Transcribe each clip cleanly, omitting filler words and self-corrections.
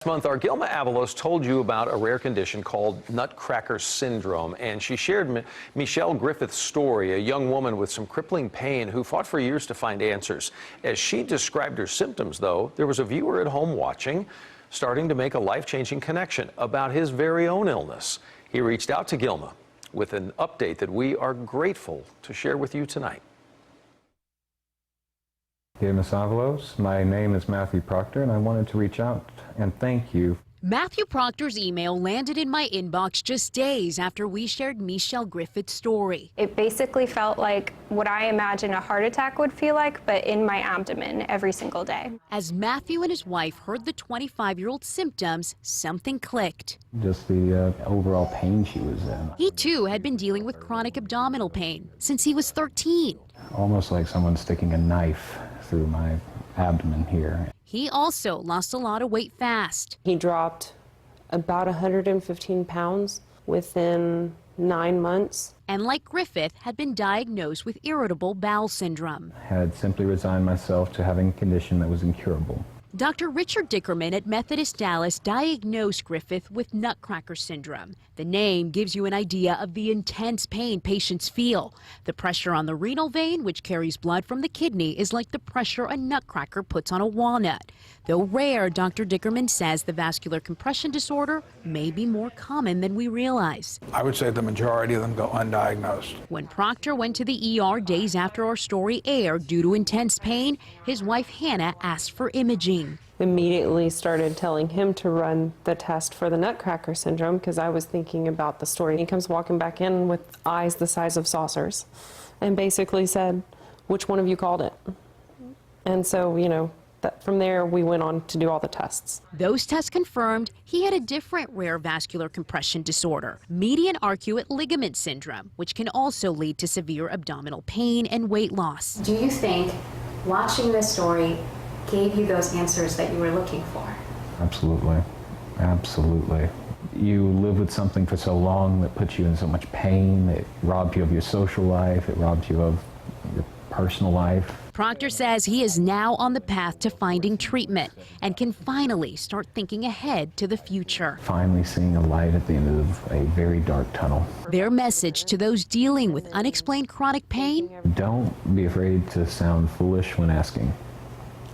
Last month, our Gilma Avalos told you about a rare condition called Nutcracker Syndrome, and she shared Michelle Griffith's story, a young woman with some crippling pain who fought for years to find answers. As she described her symptoms, though, there was a viewer at home watching, starting to make a life-changing connection about his very own illness. He reached out to Gilma with an update that we are grateful to share with you tonight. Dear Ms. Avalos, my name is Matthew Proctor, and I wanted to reach out and thank you. Matthew Proctor's email landed in my inbox just days after we shared Michelle Griffith's story. It basically felt like what I imagine a heart attack would feel like, but in my abdomen every single day. As Matthew and his wife heard the 25-year-old's symptoms, something clicked. Just the overall pain she was in. He too had been dealing with chronic abdominal pain since he was 13. Almost like someone sticking a knife through my abdomen here. He also lost a lot of weight fast. He dropped about 115 pounds within 9 months. And like Griffith, had been diagnosed with irritable bowel syndrome. I had simply resigned myself to having a condition that was incurable. Dr. Richard Dickerman at Methodist Dallas diagnosed Griffith with Nutcracker Syndrome. The name gives you an idea of the intense pain patients feel. The pressure on the renal vein, which carries blood from the kidney, is like the pressure a nutcracker puts on a walnut. Though rare, Dr. Dickerman says the vascular compression disorder may be more common than we realize. I would say the majority of them go undiagnosed. When Proctor went to the ER days after our story aired due to intense pain, his wife Hannah asked for imaging. Immediately started telling him to run the test for the Nutcracker Syndrome because I was thinking about the story. He comes walking back in with eyes the size of saucers and basically said, "Which one of you called it?" And so, from there we went on to do all the tests. Those tests confirmed he had a different rare vascular compression disorder, median arcuate ligament syndrome, which can also lead to severe abdominal pain and weight loss. Do you think watching this story gave you those answers that you were looking for? Absolutely. Absolutely. You live with something for so long that puts you in so much pain. It robs you of your social life. It robs you of your personal life. Proctor says he is now on the path to finding treatment and can finally start thinking ahead to the future. Finally seeing a light at the end of a very dark tunnel. Their message to those dealing with unexplained chronic pain? Don't be afraid to sound foolish when asking.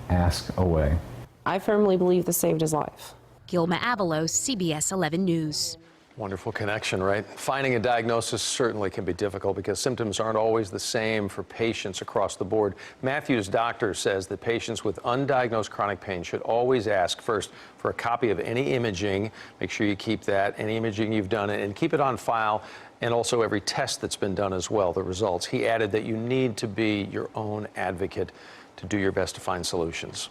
Ask away. I firmly believe this saved his life. Gilma Avalos, CBS 11 News. Wonderful connection, right? Finding a diagnosis certainly can be difficult because symptoms aren't always the same for patients across the board. Matthew's doctor says that patients with undiagnosed chronic pain should always ask first for a copy of any imaging. Make sure you keep that, any imaging you've done, and keep it on file, and also every test that's been done as well, the results. He added that you need to be your own advocate to do your best to find solutions.